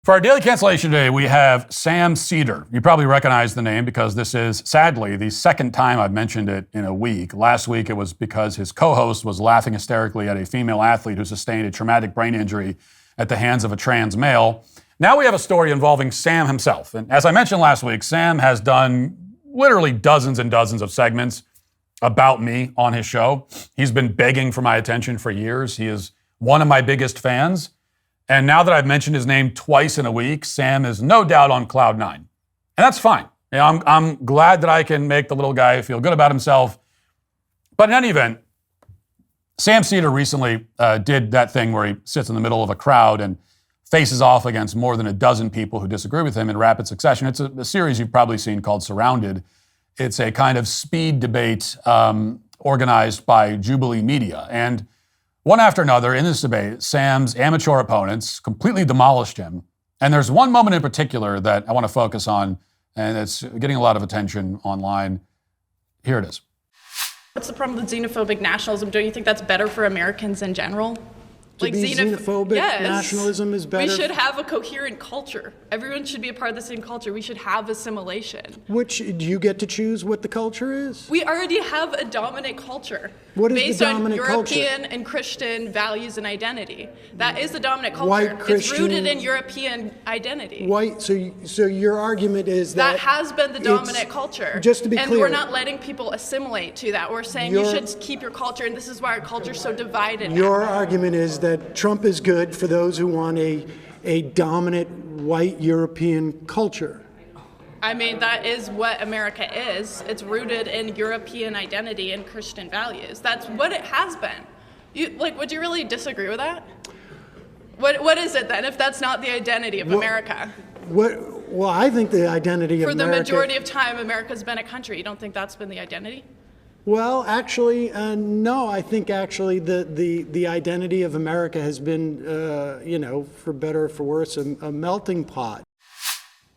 For our daily cancellation today, we have Sam Seder. You probably recognize the name because this is, sadly, the second time I've mentioned it in a week. Last week, it was because his co-host was laughing hysterically at a female athlete who sustained a traumatic brain injury at the hands of a trans male. Now we have a story involving Sam himself. And as I mentioned last week, Sam has done literally dozens and dozens of segments about me on his show. He's been begging for my attention for years. He is one of my biggest fans. And now that I've mentioned his name twice in a week, Sam is no doubt on cloud nine. And that's fine. You know, I'm glad that I can make the little guy feel good about himself. But in any event, Sam Seder recently did that thing where he sits in the middle of a crowd and faces off against more than a dozen people who disagree with him in rapid succession. It's a series you've probably seen called Surrounded. It's a kind of speed debate organized by Jubilee Media. And one after another, in this debate, Sam's amateur opponents completely demolished him. And there's one moment in particular that I want to focus on, and it's getting a lot of attention online. Here it is. What's the problem with xenophobic nationalism? Don't you think that's better for Americans in general? Like xenophobic nationalism is better? We should have a coherent culture. Everyone should be a part of the same culture. We should have assimilation. Which, do you get to choose what the culture is? We already have a dominant culture. What is based the dominant on culture? European and Christian values and identity. That is the dominant culture. White Christian, it's rooted in European identity. White, so your argument is that has been the dominant culture. Just to be clear. And we're not letting people assimilate to that. We're saying you should keep your culture, and this is why our culture is so divided. Your argument is that Trump is good for those who want a dominant white European culture. I mean, that is what America is. It's rooted in European identity and Christian values. That's what it has been. Would you really disagree with that? What is it then, if that's not the identity of America? Well, I think the identity of America... For the majority of time, America's been a country. You don't think that's been the identity? Well, actually, no. I think actually the identity of America has been, for better or for worse, a melting pot.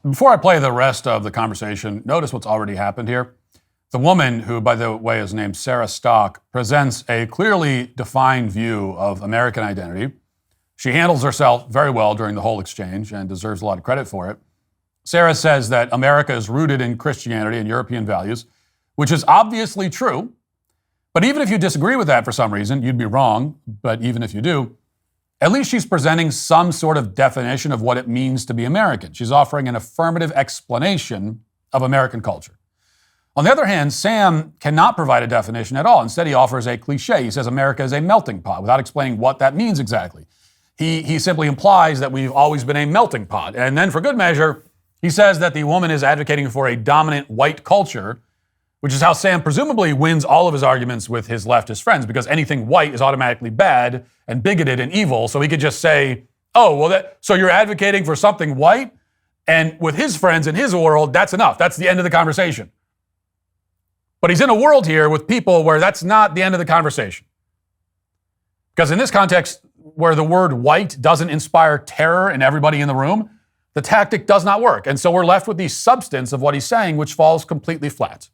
Before I play the rest of the conversation, notice what's already happened here. The woman, who, by the way, is named Sarah Stock, presents a clearly defined view of American identity. She handles herself very well during the whole exchange and deserves a lot of credit for it. Sarah says that America is rooted in Christianity and European values, which is obviously true. But even if you disagree with that for some reason, you'd be wrong. But even if you do, at least she's presenting some sort of definition of what it means to be American. She's offering an affirmative explanation of American culture. On the other hand, Sam cannot provide a definition at all. Instead, he offers a cliche. He says America is a melting pot without explaining what that means exactly. He simply implies that we've always been a melting pot. And then for good measure, he says that the woman is advocating for a dominant white culture, which is how Sam presumably wins all of his arguments with his leftist friends, because anything white is automatically bad and bigoted and evil. So he could just say, oh, well, so you're advocating for something white? And with his friends in his world, that's enough. That's the end of the conversation. But he's in a world here with people where that's not the end of the conversation. Because in this context, where the word white doesn't inspire terror in everybody in the room, the tactic does not work. And so we're left with the substance of what he's saying, which falls completely flat.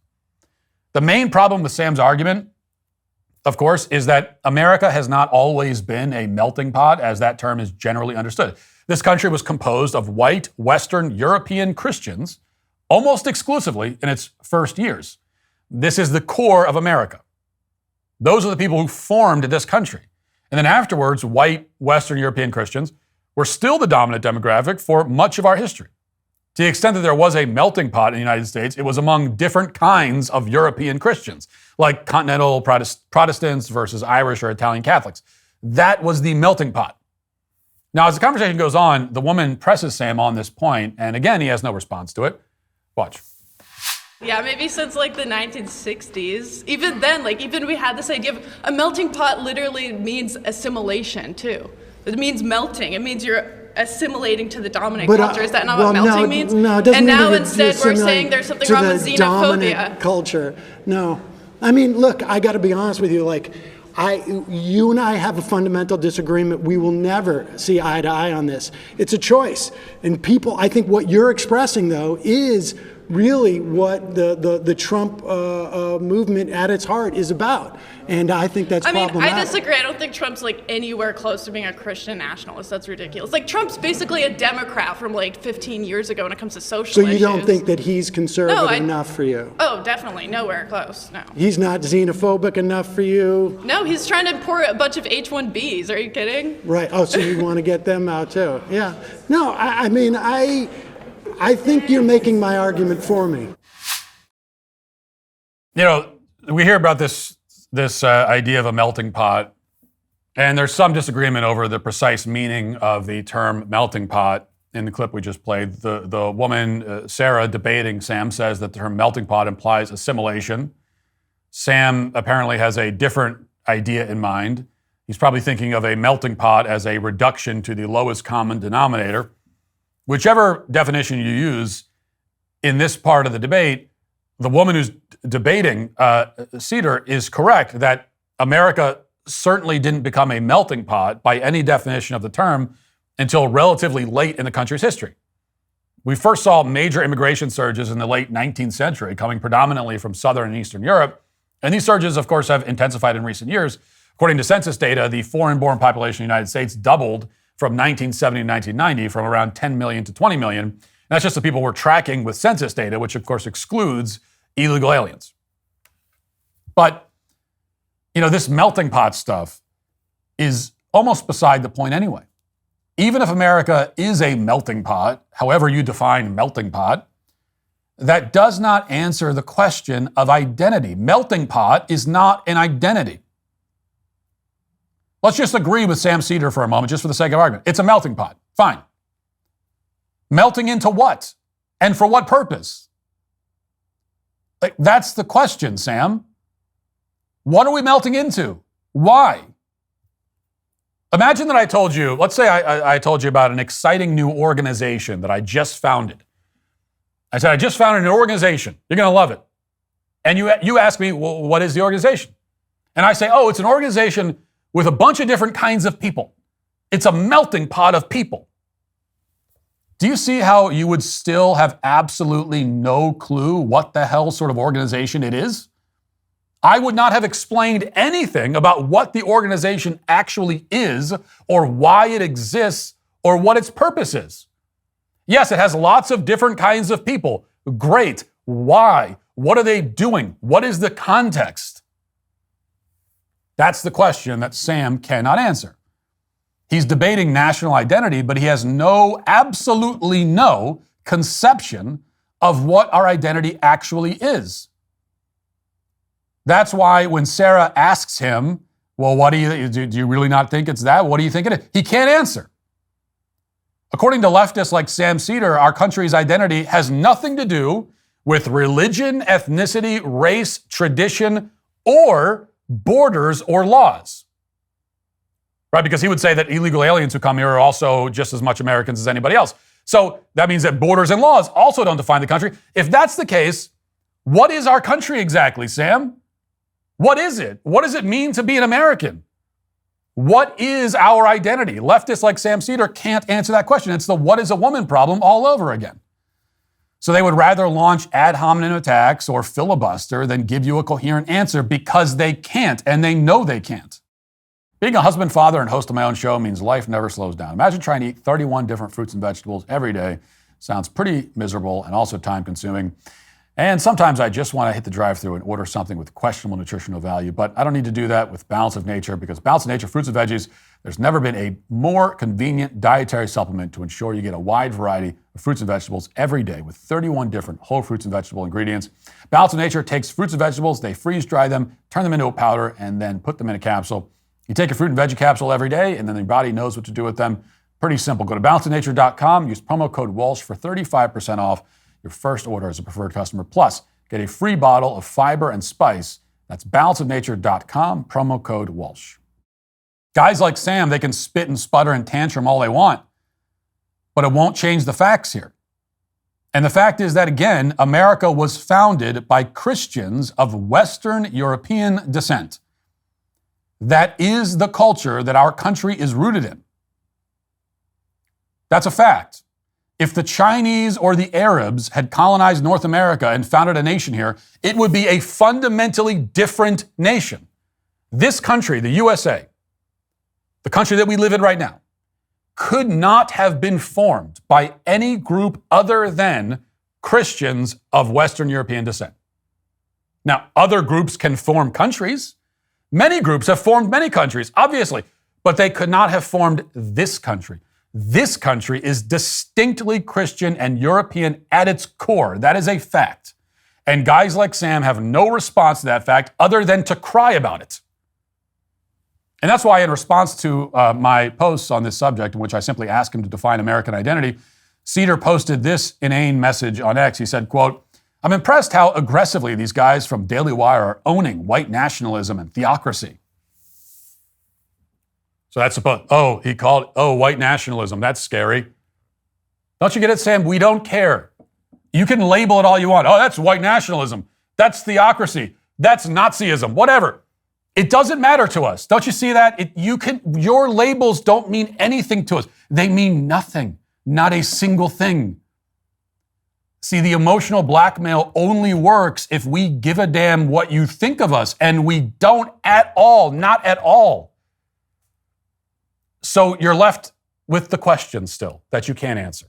The main problem with Sam's argument, of course, is that America has not always been a melting pot, as that term is generally understood. This country was composed of white, Western, European Christians almost exclusively in its first years. This is the core of America. Those are the people who formed this country. And then afterwards, white, Western European Christians were still the dominant demographic for much of our history. To the extent that there was a melting pot in the United States, it was among different kinds of European Christians, like continental Protestants versus Irish or Italian Catholics. That was the melting pot. Now, as the conversation goes on, the woman presses Sam on this point, and again, he has no response to it. Watch. Yeah, maybe since the 1960s. Even then, even we had this idea of a melting pot literally means assimilation too. It means melting. It means you're assimilating to the dominant culture. Is that not what melting means? No, it doesn't mean now instead we're saying there's something wrong with xenophobia. Culture. No. I mean, look, I got to be honest with you. You and I have a fundamental disagreement. We will never see eye to eye on this. It's a choice. And people, I think what you're expressing, though, is really what the Trump movement at its heart is about. And I think that's problematic. I disagree. I don't think Trump's like anywhere close to being a Christian nationalist. That's ridiculous. Like Trump's basically a Democrat from like 15 years ago when it comes to social issues. So you don't think that he's conservative enough for you? Oh, definitely. Nowhere close. No. He's not xenophobic enough for you? No, he's trying to import a bunch of H-1Bs. Are you kidding? Right. Oh, so you want to get them out too? Yeah. No, I mean, I think you're making my argument for me. You know, we hear about this idea of a melting pot, and there's some disagreement over the precise meaning of the term melting pot. In the clip we just played, the woman, Sarah, debating Sam, says that the term melting pot implies assimilation. Sam apparently has a different idea in mind. He's probably thinking of a melting pot as a reduction to the lowest common denominator. Whichever definition you use in this part of the debate, the woman who's debating Seder is correct that America certainly didn't become a melting pot by any definition of the term until relatively late in the country's history. We first saw major immigration surges in the late 19th century, coming predominantly from Southern and Eastern Europe. And these surges, of course, have intensified in recent years. According to census data, the foreign-born population of the United States doubled from 1970 to 1990, from around 10 million to 20 million. And that's just the people we're tracking with census data, which of course excludes illegal aliens. But, you know, this melting pot stuff is almost beside the point anyway. Even if America is a melting pot, however you define melting pot, that does not answer the question of identity. Melting pot is not an identity. Let's just agree with Sam Seder for a moment, just for the sake of argument. It's a melting pot. Fine. Melting into what? And for what purpose? Like, that's the question, Sam. What are we melting into? Why? Imagine that I told you, let's say I told you about an exciting new organization that I just founded. I said, I just founded an organization. You're going to love it. And you ask me, well, what is the organization? And I say, oh, it's an organization with a bunch of different kinds of people. It's a melting pot of people. Do you see how you would still have absolutely no clue what the hell sort of organization it is? I would not have explained anything about what the organization actually is, or why it exists, or what its purpose is. Yes, it has lots of different kinds of people. Great. Why? What are they doing? What is the context? That's the question that Sam cannot answer. He's debating national identity, but he has absolutely no conception of what our identity actually is. That's why when Sarah asks him, well, what do you really not think it's that? What do you think it is? He can't answer. According to leftists like Sam Seder, our country's identity has nothing to do with religion, ethnicity, race, tradition, or borders or laws. Right? Because he would say that illegal aliens who come here are also just as much Americans as anybody else. So that means that borders and laws also don't define the country. If that's the case, what is our country exactly, Sam? What is it? What does it mean to be an American? What is our identity? Leftists like Sam Seder can't answer that question. It's the what is a woman problem all over again. So they would rather launch ad hominem attacks or filibuster than give you a coherent answer because they can't, and they know they can't. Being a husband, father, and host of my own show means life never slows down. Imagine trying to eat 31 different fruits and vegetables every day. Sounds pretty miserable and also time-consuming. And sometimes I just want to hit the drive-thru and order something with questionable nutritional value, but I don't need to do that with Balance of Nature, because Balance of Nature fruits and veggies, there's never been a more convenient dietary supplement to ensure you get a wide variety of fruits and vegetables every day with 31 different whole fruits and vegetable ingredients. Balance of Nature takes fruits and vegetables, they freeze-dry them, turn them into a powder, and then put them in a capsule. You take a fruit and veggie capsule every day, and then your body knows what to do with them. Pretty simple. Go to balanceofnature.com, use promo code Walsh for 35% off your first order as a preferred customer. Plus, get a free bottle of fiber and spice. That's balanceofnature.com, promo code Walsh. Guys like Sam, they can spit and sputter and tantrum all they want, but it won't change the facts here. And the fact is that, again, America was founded by Christians of Western European descent. That is the culture that our country is rooted in. That's a fact. If the Chinese or the Arabs had colonized North America and founded a nation here, it would be a fundamentally different nation. This country, the USA, the country that we live in right now, could not have been formed by any group other than Christians of Western European descent. Now, other groups can form countries. Many groups have formed many countries, obviously, but they could not have formed this country. This country is distinctly Christian and European at its core. That is a fact. And guys like Sam have no response to that fact other than to cry about it. And that's why in response to my posts on this subject, in which I simply asked him to define American identity, Seder posted this inane message on X. He said, quote, "I'm impressed how aggressively these guys from Daily Wire are owning white nationalism and theocracy." So that's he called white nationalism. That's scary. Don't you get it, Sam? We don't care. You can label it all you want. Oh, that's white nationalism. That's theocracy. That's Nazism. Whatever. It doesn't matter to us. Don't you see that? Your labels don't mean anything to us. They mean nothing. Not a single thing. See, the emotional blackmail only works if we give a damn what you think of us, and we don't at all, not at all. So you're left with the question still that you can't answer.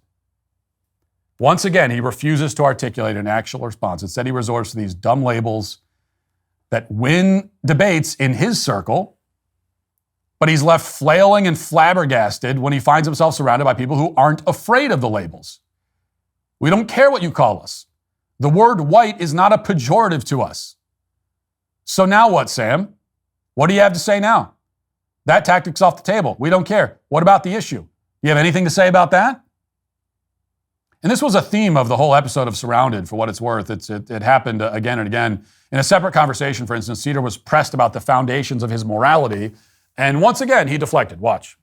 Once again, he refuses to articulate an actual response. Instead, he resorts to these dumb labels that win debates in his circle, but he's left flailing and flabbergasted when he finds himself surrounded by people who aren't afraid of the labels. We don't care what you call us. The word white is not a pejorative to us. So now what, Sam? What do you have to say now? That tactic's off the table. We don't care. What about the issue? You have anything to say about that? And this was a theme of the whole episode of Surrounded, for what it's worth. It happened again and again. In a separate conversation, for instance, Seder was pressed about the foundations of his morality, and once again, he deflected. Watch.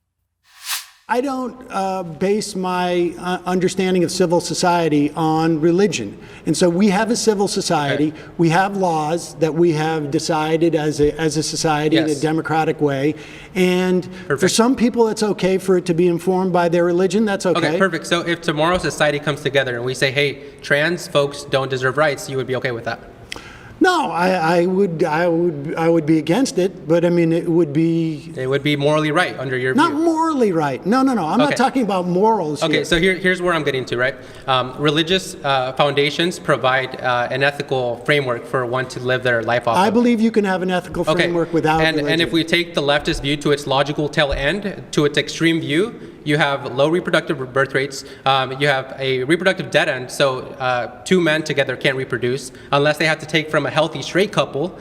I don't base my understanding of civil society on religion. And so we have a civil society. Okay. We have laws that we have decided as a society in a democratic way. And for some people, it's okay for it to be informed by their religion. That's okay. Okay, perfect. So if tomorrow society comes together and we say, hey, trans folks don't deserve rights, you would be okay with that? No, I would be against it, but I mean, it would be morally right under your view. Not morally right. No. I'm not talking about morals here. Okay, so here's where I'm getting to, right? Religious foundations provide an ethical framework for one to live their life off of. I believe you can have an ethical framework without religion. And if we take the leftist view to its logical tail end, to its extreme view, you have low reproductive birth rates. You have a reproductive dead end, so two men together can't reproduce unless they have to take from a healthy straight couple.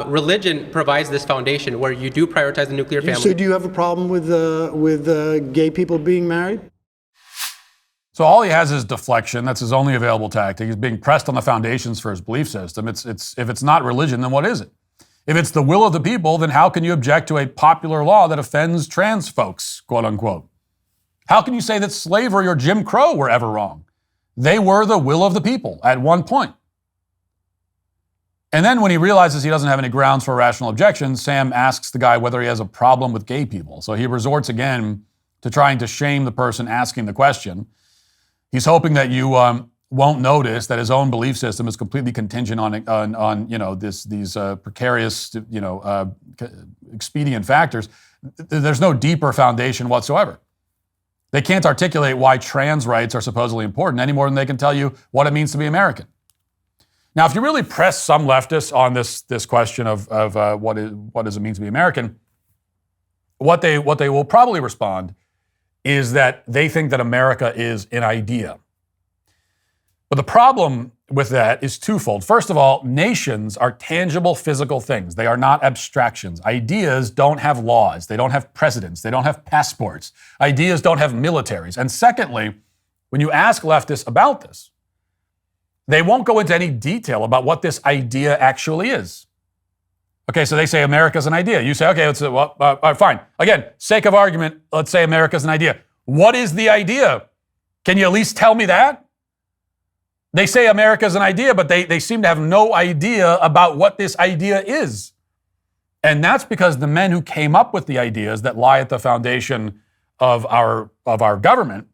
Religion provides this foundation where you do prioritize the nuclear family. So do you have a problem with gay people being married? So all he has is deflection. That's his only available tactic. He's being pressed on the foundations for his belief system. If it's not religion, then what is it? If it's the will of the people, then how can you object to a popular law that offends trans folks, quote unquote? How can you say that slavery or Jim Crow were ever wrong? They were the will of the people at one point. And then when he realizes he doesn't have any grounds for a rational objection, Sam asks the guy whether he has a problem with gay people. So he resorts again to trying to shame the person asking the question. He's hoping that you won't notice that his own belief system is completely contingent on these precarious expedient factors. There's no deeper foundation whatsoever. They can't articulate why trans rights are supposedly important any more than they can tell you what it means to be American. Now, if you really press some leftists on this question of what does it mean to be American, what they will probably respond is that they think that America is an idea. But the problem with that is twofold. First of all, nations are tangible physical things. They are not abstractions. Ideas don't have laws. They don't have precedents. They don't have passports. Ideas don't have militaries. And secondly, when you ask leftists about this, they won't go into any detail about what this idea actually is. Okay, so they say America's an idea. You say, okay, all right, fine. Again, sake of argument, let's say America's an idea. What is the idea? Can you at least tell me that? They say America's an idea, but they seem to have no idea about what this idea is. And that's because the men who came up with the ideas that lie at the foundation of our government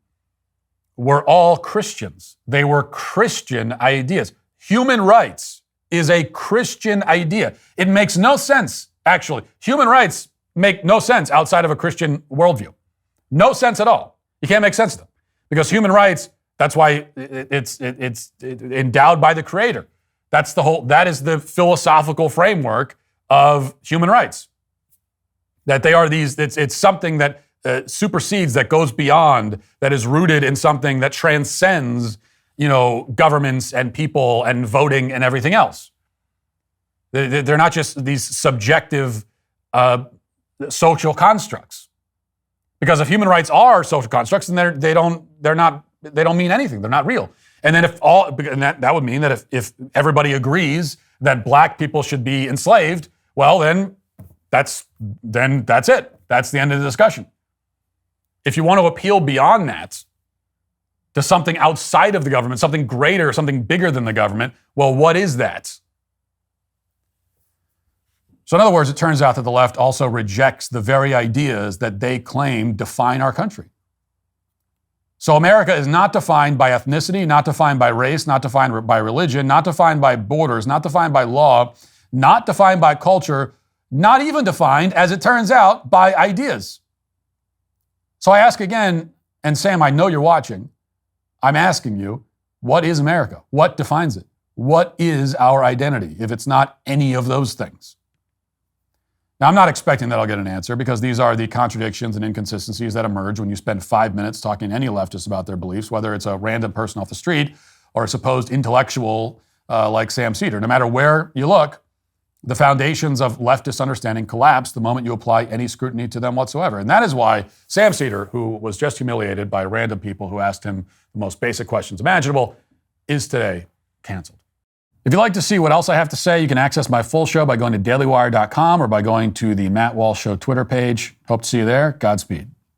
were all Christians. They were Christian ideas. Human rights is a Christian idea. It makes no sense, actually. Human rights make no sense outside of a Christian worldview. No sense at all. You can't make sense of them. Because human rights, that's why it's endowed by the Creator. That is the philosophical framework of human rights. That they are it's something that supersedes, that goes beyond, that is rooted in something that transcends, governments and people and voting and everything else. They're not just these subjective social constructs. Because if human rights are social constructs, then they don't mean anything. They're not real. And then that would mean that if everybody agrees that black people should be enslaved, well, then that's it. That's the end of the discussion. If you want to appeal beyond that to something outside of the government, something greater, something bigger than the government, well, what is that? So in other words, it turns out that the left also rejects the very ideas that they claim define our country. So America is not defined by ethnicity, not defined by race, not defined by religion, not defined by borders, not defined by law, not defined by culture, not even defined, as it turns out, by ideas. So I ask again, and Sam, I know you're watching, I'm asking you, what is America? What defines it? What is our identity if it's not any of those things? Now, I'm not expecting that I'll get an answer, because these are the contradictions and inconsistencies that emerge when you spend 5 minutes talking to any leftist about their beliefs, whether it's a random person off the street or a supposed intellectual like Sam Seder. No matter where you look, the foundations of leftist understanding collapse the moment you apply any scrutiny to them whatsoever. And that is why Sam Seder, who was just humiliated by random people who asked him the most basic questions imaginable, is today canceled. If you'd like to see what else I have to say, you can access my full show by going to dailywire.com or by going to the Matt Walsh Show Twitter page. Hope to see you there. Godspeed.